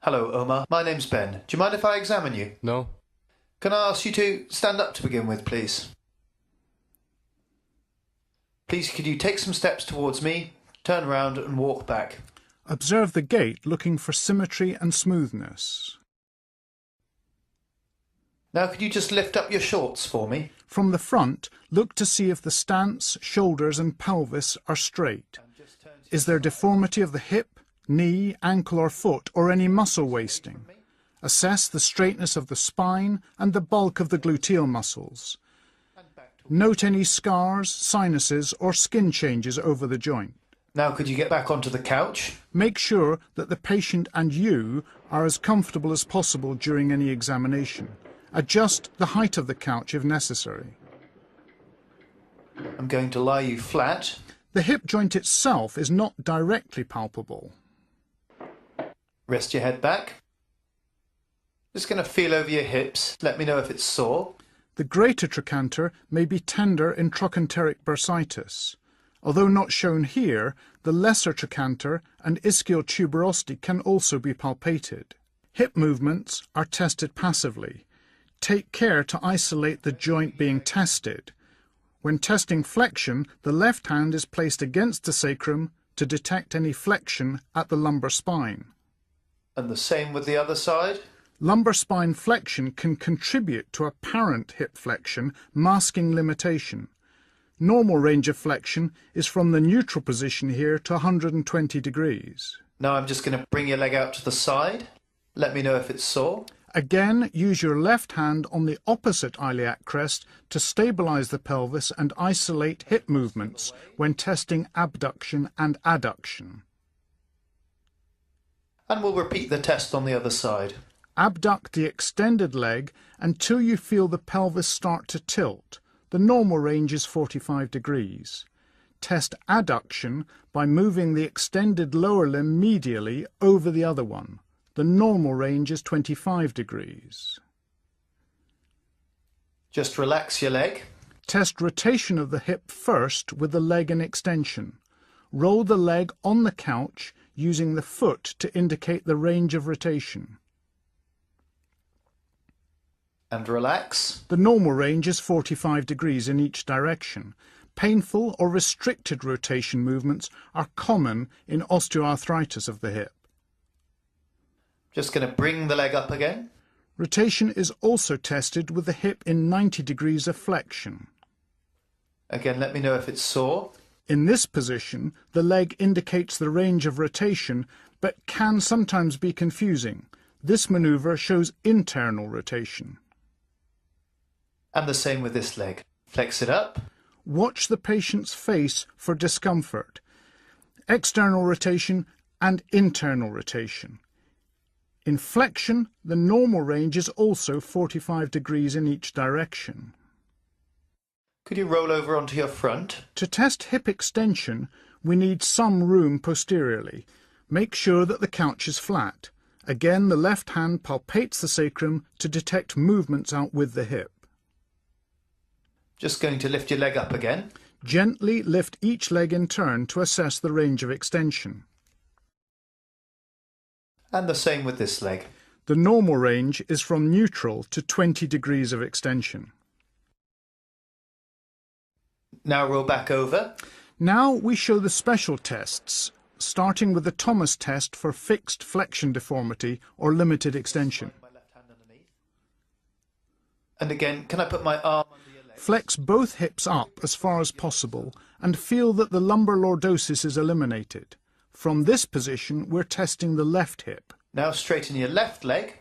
Hello, Omar. My name's Ben. Do you mind if I examine you? No. Can I ask you to stand up to begin with, please? Please, could you take some steps towards me, turn around and walk back? Observe the gait, looking for symmetry and smoothness. Now, could you just lift up your shorts for me? From the front, look to see if the stance, shoulders and pelvis are straight. Is there deformity of the hip, knee, ankle or foot, or any muscle wasting? Assess the straightness of the spine and the bulk of the gluteal muscles. Note any scars, sinuses or skin changes over the joint. Now, could you get back onto the couch? Make sure that the patient and you are as comfortable as possible during any examination. Adjust the height of the couch if necessary. I'm going to lie you flat. The hip joint itself is not directly palpable. Rest your head back. Just going to feel over your hips. Let me know if it's sore. The greater trochanter may be tender in trochanteric bursitis. Although not shown here, the lesser trochanter and ischial tuberosity can also be palpated. Hip movements are tested passively. Take care to isolate the joint being tested. When testing flexion, the left hand is placed against the sacrum to detect any flexion at the lumbar spine. And the same with the other side? Lumbar spine flexion can contribute to apparent hip flexion, masking limitation. Normal range of flexion is from the neutral position here to 120 degrees. Now I'm just going to bring your leg out to the side. Let me know if it's sore. Again, use your left hand on the opposite iliac crest to stabilize the pelvis and isolate hip movements when testing abduction and adduction. And we'll repeat the test on the other side. Abduct the extended leg until you feel the pelvis start to tilt. The normal range is 45 degrees. Test adduction by moving the extended lower limb medially over the other one. The normal range is 25 degrees. Just relax your leg. Test rotation of the hip first with the leg in extension. Roll the leg on the couch using the foot to indicate the range of rotation. And relax. The normal range is 45 degrees in each direction. Painful or restricted rotation movements are common in osteoarthritis of the hip. Just going to bring the leg up again. Rotation is also tested with the hip in 90 degrees of flexion. Again, let me know if it's sore. In this position, the leg indicates the range of rotation, but can sometimes be confusing. This maneuver shows internal rotation. And the same with this leg. Flex it up. Watch the patient's face for discomfort. External rotation and internal rotation. In flexion, the normal range is also 45 degrees in each direction. Could you roll over onto your front? To test hip extension, we need some room posteriorly. Make sure that the couch is flat. Again, the left hand palpates the sacrum to detect movements out with the hip. Just going to lift your leg up again. Gently lift each leg in turn to assess the range of extension. And the same with this leg. The normal range is from neutral to 20 degrees of extension. Now roll back over. Now we show the special tests, starting with the Thomas test for fixed flexion deformity or limited extension. My left hand underneath. And again, can I put my arm under your leg? Flex both hips up as far as possible and feel that the lumbar lordosis is eliminated. From this position, we're testing the left hip. Now straighten your left leg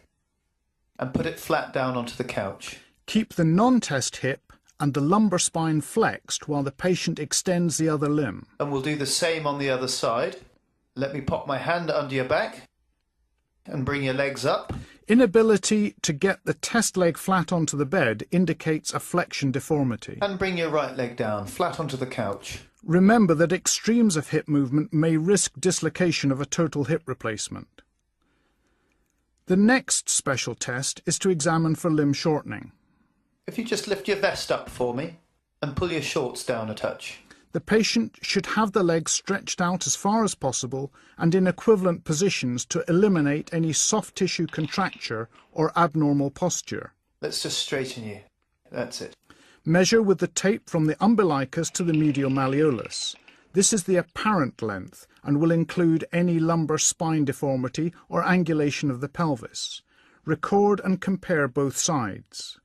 and put it flat down onto the couch. Keep the non-test hip and the lumbar spine flexed while the patient extends the other limb. And we'll do the same on the other side. Let me pop my hand under your back and bring your legs up. Inability to get the test leg flat onto the bed indicates a flexion deformity. And bring your right leg down, flat onto the couch. Remember that extremes of hip movement may risk dislocation of a total hip replacement. The next special test is to examine for limb shortening. If you just lift your vest up for me and pull your shorts down a touch. The patient should have the legs stretched out as far as possible and in equivalent positions to eliminate any soft tissue contracture or abnormal posture. Let's just straighten you. That's it. Measure with the tape from the umbilicus to the medial malleolus. This is the apparent length and will include any lumbar spine deformity or angulation of the pelvis. Record and compare both sides.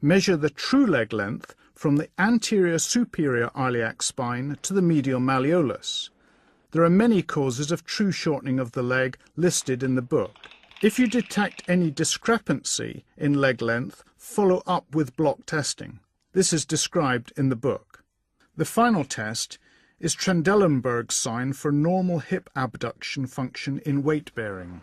Measure the true leg length from the anterior superior iliac spine to the medial malleolus. There are many causes of true shortening of the leg listed in the book. If you detect any discrepancy in leg length, follow up with block testing. This is described in the book. The final test is Trendelenburg's sign for normal hip abduction function in weight bearing.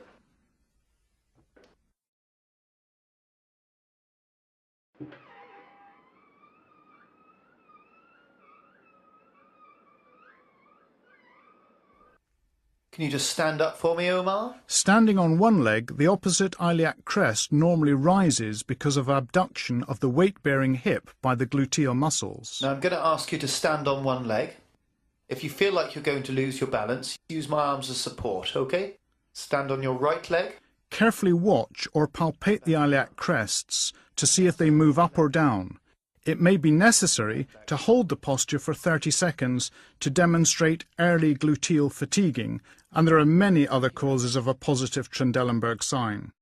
Can you just stand up for me, Omar? Standing on one leg, the opposite iliac crest normally rises because of abduction of the weight-bearing hip by the gluteal muscles. Now I'm going to ask you to stand on one leg. If you feel like you're going to lose your balance, use my arms as support, okay? Stand on your right leg. Carefully watch or palpate the iliac crests to see if they move up or down. It may be necessary to hold the posture for 30 seconds to demonstrate early gluteal fatiguing, and there are many other causes of a positive Trendelenburg sign.